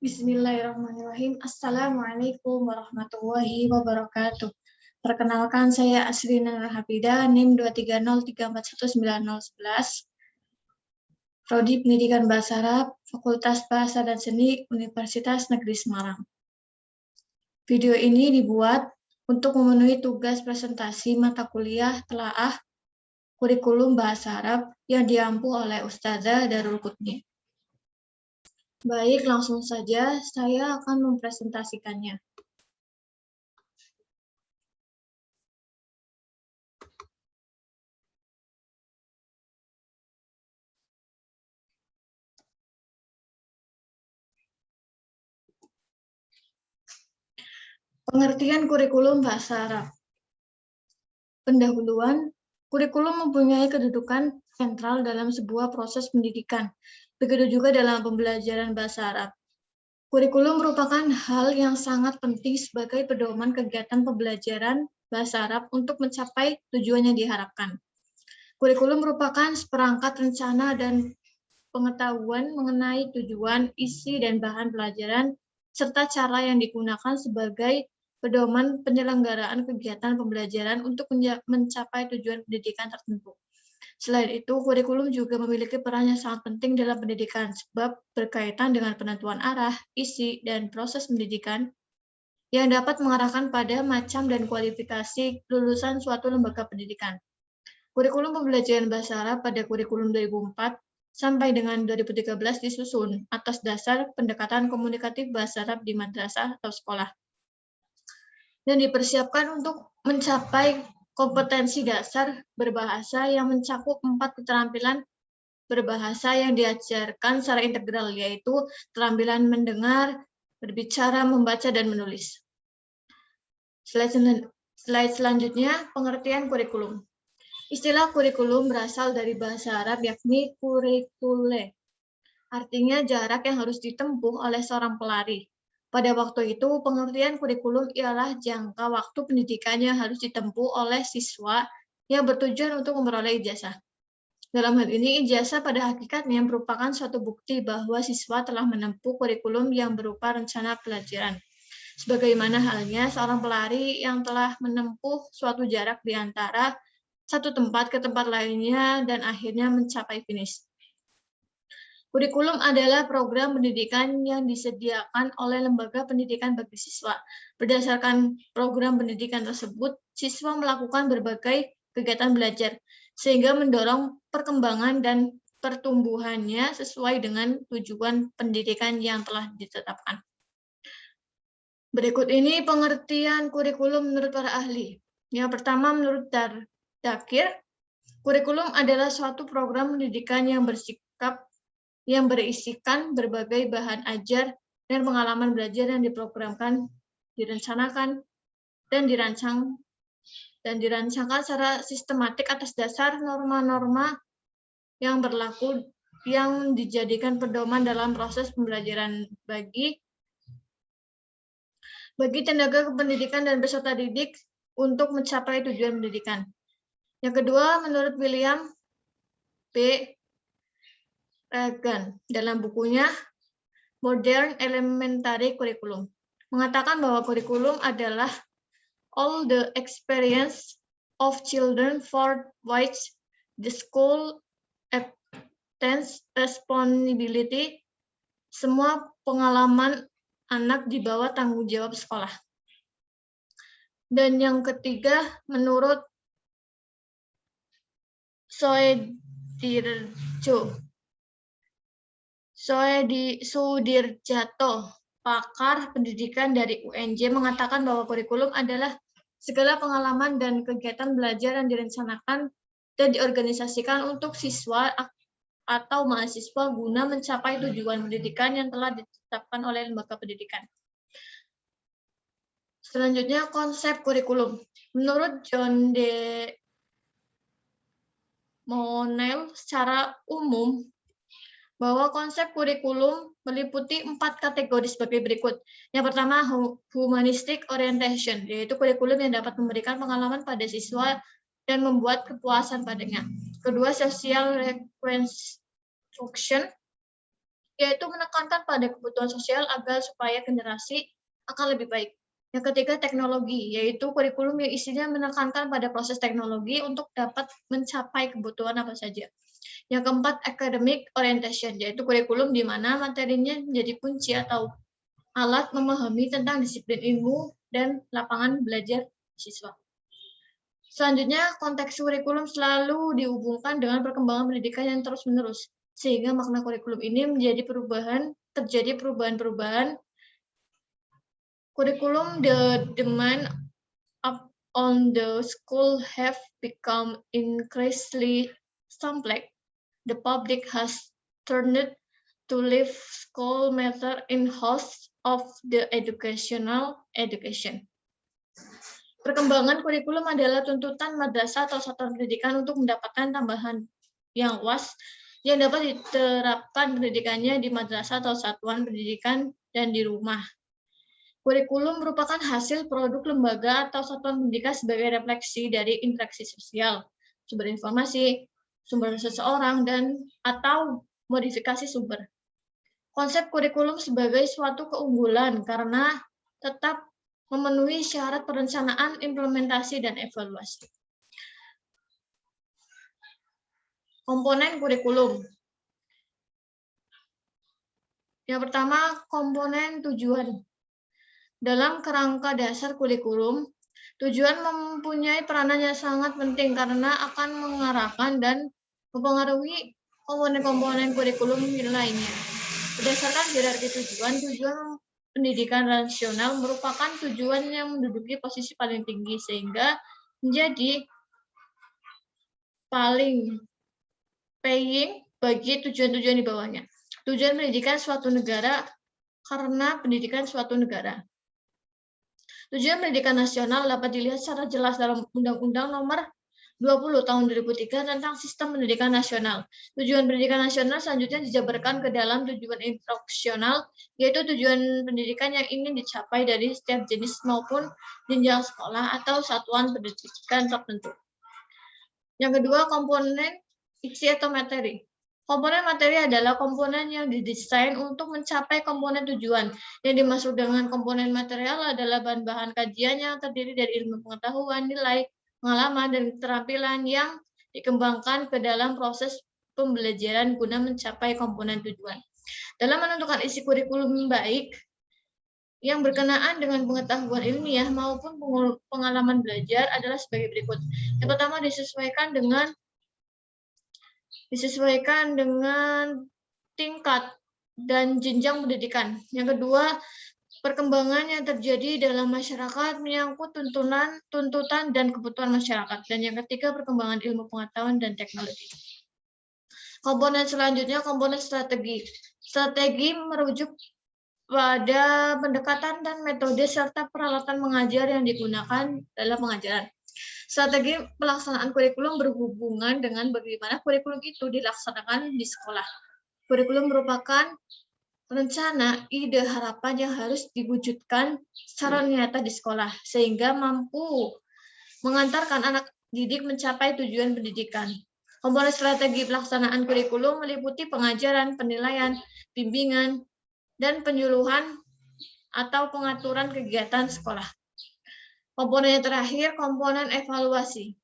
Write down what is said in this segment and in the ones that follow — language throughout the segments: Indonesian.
Bismillahirrahmanirrahim. Assalamualaikum warahmatullahi wabarakatuh. Perkenalkan, saya Asrina Nurhafida, NIM 230341911, Prodi Pendidikan Bahasa Arab, Fakultas Bahasa dan Seni, Universitas Negeri Semarang. Video ini dibuat untuk memenuhi tugas presentasi mata kuliah telaah kurikulum Bahasa Arab yang diampu oleh Ustazah Darul Qutni. Baik, langsung saja saya akan mempresentasikannya. Pengertian kurikulum Bahasa Arab. Pendahuluan, kurikulum mempunyai kedudukan sentral dalam sebuah proses pendidikan. Begitu juga dalam pembelajaran bahasa Arab. Kurikulum merupakan hal yang sangat penting sebagai pedoman kegiatan pembelajaran bahasa Arab untuk mencapai tujuan yang diharapkan. Kurikulum merupakan seperangkat rencana dan pengetahuan mengenai tujuan, isi, dan bahan pelajaran, serta cara yang digunakan sebagai pedoman penyelenggaraan kegiatan pembelajaran untuk mencapai tujuan pendidikan tertentu. Selain itu, kurikulum juga memiliki peran yang sangat penting dalam pendidikan, sebab berkaitan dengan penentuan arah, isi, dan proses pendidikan yang dapat mengarahkan pada macam dan kualifikasi lulusan suatu lembaga pendidikan. Kurikulum pembelajaran bahasa Arab pada kurikulum 2004 sampai dengan 2013 disusun atas dasar pendekatan komunikatif bahasa Arab di madrasah atau sekolah, dan dipersiapkan untuk mencapai kompetensi dasar berbahasa yang mencakup 4 keterampilan berbahasa yang diajarkan secara integral, yaitu keterampilan mendengar, berbicara, membaca, dan menulis. Slide selanjutnya, pengertian kurikulum. Istilah kurikulum berasal dari bahasa Arab yakni kurikule, artinya jarak yang harus ditempuh oleh seorang pelari. Pada waktu itu, pengertian kurikulum ialah jangka waktu pendidikan yang harus ditempuh oleh siswa yang bertujuan untuk memperoleh ijazah. Dalam hal ini, ijazah pada hakikatnya merupakan suatu bukti bahwa siswa telah menempuh kurikulum yang berupa rencana pelajaran. Sebagaimana halnya seorang pelari yang telah menempuh suatu jarak di antara satu tempat ke tempat lainnya dan akhirnya mencapai finish. Kurikulum adalah program pendidikan yang disediakan oleh lembaga pendidikan bagi siswa. Berdasarkan program pendidikan tersebut, siswa melakukan berbagai kegiatan belajar, sehingga mendorong perkembangan dan pertumbuhannya sesuai dengan tujuan pendidikan yang telah ditetapkan. Berikut ini pengertian kurikulum menurut para ahli. Yang pertama, menurut Dakir, kurikulum adalah suatu program pendidikan yang berisikan berbagai bahan ajar dan pengalaman belajar yang diprogramkan, direncanakan, dan dirancangkan secara sistematik atas dasar norma-norma yang berlaku yang dijadikan pedoman dalam proses pembelajaran bagi tenaga kependidikan dan peserta didik untuk mencapai tujuan pendidikan. Yang kedua, menurut William B. Regan dalam bukunya Modern Elementary Curriculum mengatakan bahwa kurikulum adalah all the experience of children for which the school attends responsibility, semua pengalaman anak di bawah tanggung jawab sekolah. Dan yang ketiga, menurut Sudirjato, pakar pendidikan dari UNJ, mengatakan bahwa kurikulum adalah segala pengalaman dan kegiatan belajar yang direncanakan dan diorganisasikan untuk siswa atau mahasiswa guna mencapai tujuan pendidikan yang telah ditetapkan oleh lembaga pendidikan. Selanjutnya, konsep kurikulum. Menurut John D. Monell, secara umum, bahwa konsep kurikulum meliputi 4 kategori sebagai berikut. Yang pertama, humanistic orientation, yaitu kurikulum yang dapat memberikan pengalaman pada siswa dan membuat kepuasan padanya. Kedua, social reconstruction, yaitu menekankan pada kebutuhan sosial agar supaya generasi akan lebih baik. Yang ketiga, teknologi, yaitu kurikulum yang isinya menekankan pada proses teknologi untuk dapat mencapai kebutuhan apa saja. Yang keempat, academic orientation, yaitu kurikulum di mana materinya menjadi kunci atau alat memahami tentang disiplin ilmu dan lapangan belajar siswa. Selanjutnya, konteks kurikulum selalu dihubungkan dengan perkembangan pendidikan yang terus-menerus, sehingga makna kurikulum ini terjadi perubahan-perubahan. Kurikulum the demand up on the school have become increasingly complex. The public has turned to leave school matter in house of the education. Perkembangan kurikulum adalah tuntutan madrasah atau satuan pendidikan untuk mendapatkan tambahan yang luas yang dapat diterapkan pendidikannya di madrasah atau satuan pendidikan dan di rumah. Kurikulum merupakan hasil produk lembaga atau satuan pendidikan sebagai refleksi dari interaksi sosial, sumber informasi, sumber seseorang, dan atau modifikasi sumber. Konsep kurikulum sebagai suatu keunggulan karena tetap memenuhi syarat perencanaan, implementasi, dan evaluasi. Komponen kurikulum. Yang pertama, komponen tujuan. Dalam kerangka dasar kurikulum, tujuan mempunyai peranan yang sangat penting karena akan mengarahkan dan mempengaruhi komponen-komponen kurikulum lainnya. Berdasarkan hierarki tujuan pendidikan nasional merupakan tujuan yang menduduki posisi paling tinggi sehingga menjadi paling paying bagi tujuan-tujuan di bawahnya. Tujuan pendidikan suatu negara karena pendidikan suatu negara. Tujuan pendidikan nasional dapat dilihat secara jelas dalam Undang-Undang Nomor 20 tahun 2003 tentang Sistem Pendidikan Nasional. Tujuan pendidikan nasional selanjutnya dijabarkan ke dalam tujuan instruksional, yaitu tujuan pendidikan yang ingin dicapai dari setiap jenis maupun jenjang sekolah atau satuan pendidikan tertentu. Yang kedua, komponen isi atau materi. Komponen materi adalah komponen yang didesain untuk mencapai komponen tujuan. Yang dimaksud dengan komponen material adalah bahan-bahan kajian yang terdiri dari ilmu pengetahuan, nilai, pengalaman, dan keterampilan yang dikembangkan ke dalam proses pembelajaran guna mencapai komponen tujuan. Dalam menentukan isi kurikulum baik, yang berkenaan dengan pengetahuan ilmiah maupun pengalaman belajar adalah sebagai berikut. Yang pertama, disesuaikan dengan tingkat dan jenjang pendidikan. Yang kedua, perkembangan yang terjadi dalam masyarakat menyangkut tuntutan dan kebutuhan masyarakat. Dan yang ketiga, perkembangan ilmu pengetahuan dan teknologi. Komponen selanjutnya, komponen strategi. Strategi merujuk pada pendekatan dan metode serta peralatan mengajar yang digunakan dalam pengajaran. Strategi pelaksanaan kurikulum berhubungan dengan bagaimana kurikulum itu dilaksanakan di sekolah. Kurikulum merupakan rencana, ide, harapan yang harus diwujudkan secara nyata di sekolah, sehingga mampu mengantarkan anak didik mencapai tujuan pendidikan. Komponen strategi pelaksanaan kurikulum meliputi pengajaran, penilaian, bimbingan, dan penyuluhan atau pengaturan kegiatan sekolah. Komponen yang terakhir, komponen evaluasi.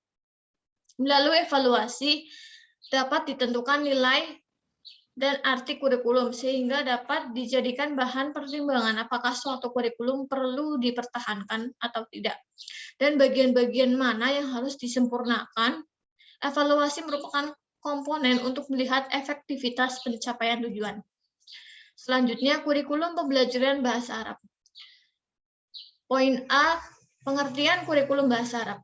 Melalui evaluasi dapat ditentukan nilai dan arti kurikulum sehingga dapat dijadikan bahan pertimbangan apakah suatu kurikulum perlu dipertahankan atau tidak. Dan bagian-bagian mana yang harus disempurnakan. Evaluasi merupakan komponen untuk melihat efektivitas pencapaian tujuan. Selanjutnya, kurikulum pembelajaran bahasa Arab. Poin A, pengertian kurikulum bahasa Arab.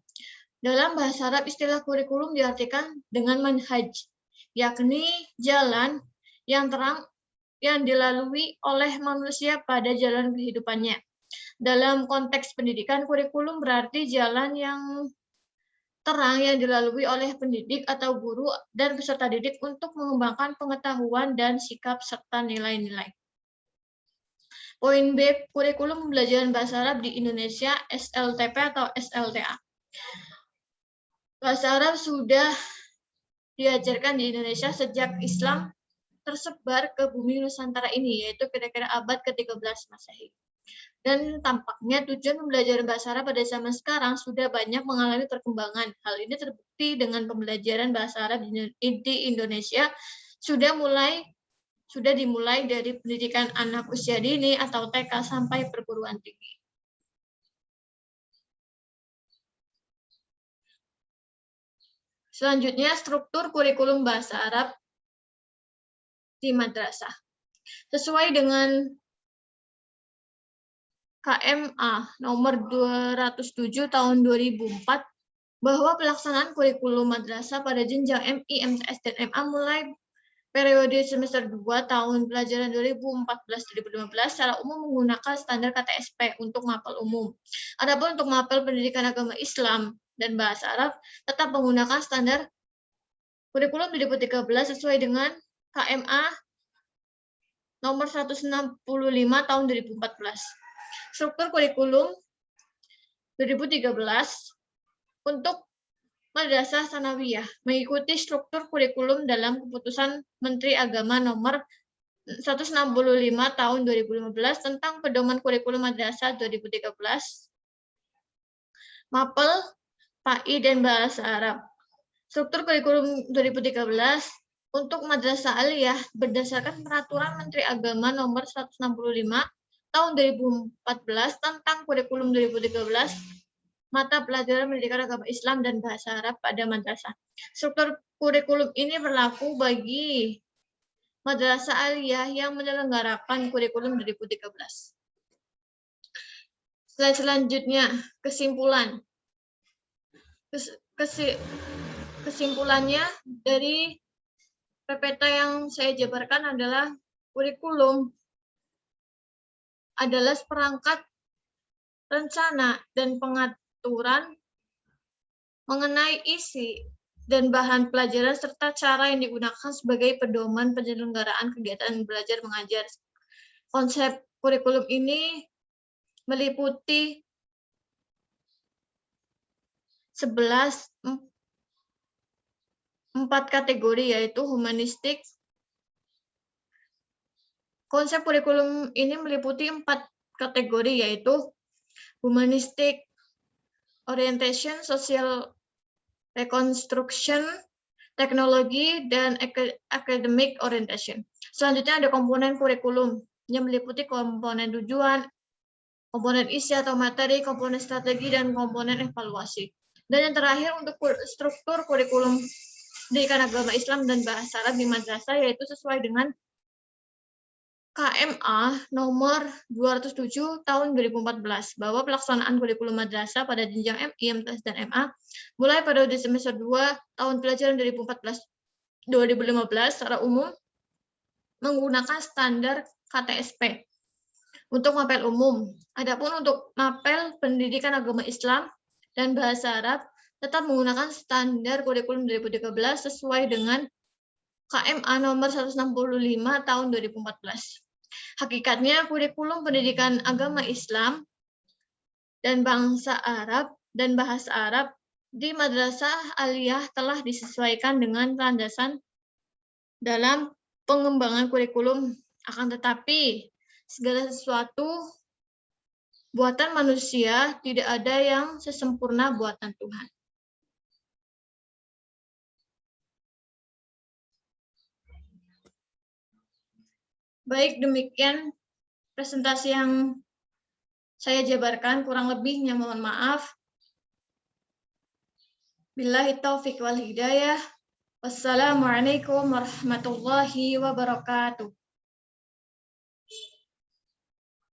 Dalam bahasa Arab, istilah kurikulum diartikan dengan manhaj, yakni jalan yang terang yang dilalui oleh manusia pada jalan kehidupannya. Dalam konteks pendidikan, kurikulum berarti jalan yang terang yang dilalui oleh pendidik atau guru dan peserta didik untuk mengembangkan pengetahuan dan sikap serta nilai-nilai. Poin B, kurikulum pembelajaran bahasa Arab di Indonesia, SLTP atau SLTA. Bahasa Arab sudah diajarkan di Indonesia sejak Islam tersebar ke bumi Nusantara ini, yaitu kira-kira abad ke-13 Masehi. Dan tampaknya tujuan pembelajaran bahasa Arab pada zaman sekarang sudah banyak mengalami perkembangan. Hal ini terbukti dengan pembelajaran bahasa Arab di Indonesia sudah dimulai dari pendidikan anak usia dini atau TK sampai perguruan tinggi. Selanjutnya, struktur kurikulum bahasa Arab di madrasah. Sesuai dengan KMA nomor 207 tahun 2004, bahwa pelaksanaan kurikulum madrasah pada jenjang MI, MTS, dan MA mulai periode semester 2 tahun pelajaran 2014-2015 secara umum menggunakan standar KTSP untuk mapel umum. Adapun untuk mapel pendidikan agama Islam dan bahasa Arab tetap menggunakan standar kurikulum 2013 sesuai dengan KMA nomor 165 tahun 2014. Struktur kurikulum 2013 untuk Madrasah Tsanawiyah mengikuti struktur kurikulum dalam Keputusan Menteri Agama nomor 165 tahun 2015 tentang Pedoman Kurikulum Madrasah 2013, Mapel, PAI, dan Bahasa Arab. Struktur kurikulum 2013 untuk Madrasah Aliyah berdasarkan Peraturan Menteri Agama nomor 165 tahun 2014 tentang kurikulum 2013 mata pelajaran pendidikan agama Islam dan bahasa Arab pada madrasah. Struktur kurikulum ini berlaku bagi Madrasah Aliyah yang menyelenggarakan kurikulum 2013. Slide selanjutnya, kesimpulan. Kesimpulannya dari PPT yang saya jabarkan adalah kurikulum adalah seperangkat rencana dan pengaturan mengenai isi dan bahan pelajaran serta cara yang digunakan sebagai pedoman penyelenggaraan kegiatan belajar mengajar. Konsep kurikulum ini meliputi 4 kategori, yaitu humanistik. Konsep kurikulum ini meliputi 4 kategori, yaitu humanistic orientation, social reconstruction, teknologi, dan academic orientation. Selanjutnya ada komponen kurikulum yang meliputi komponen tujuan, komponen isi atau materi, komponen strategi, dan komponen evaluasi. Dan yang terakhir untuk struktur kurikulum pendidikan agama Islam dan bahasa Arab di madrasah, yaitu sesuai dengan KMA nomor 207 tahun 2014 bahwa pelaksanaan kurikulum madrasah pada jenjang MI, MTS, dan MA mulai pada semester 2 tahun pelajaran 2014-2015 secara umum menggunakan standar KTSP untuk mapel umum. Adapun untuk mapel pendidikan agama Islam dan bahasa Arab tetap menggunakan standar kurikulum 2013 sesuai dengan KMA nomor 165 tahun 2014. Hakikatnya, kurikulum pendidikan agama Islam dan bangsa Arab dan bahasa Arab di Madrasah Aliyah telah disesuaikan dengan landasan dalam pengembangan kurikulum. Akan tetapi, segala sesuatu buatan manusia tidak ada yang sesempurna buatan Tuhan. Baik, demikian presentasi yang saya jabarkan, kurang lebihnya mohon maaf. Billahi taufiq wal hidayah. Wassalamualaikum warahmatullahi wabarakatuh.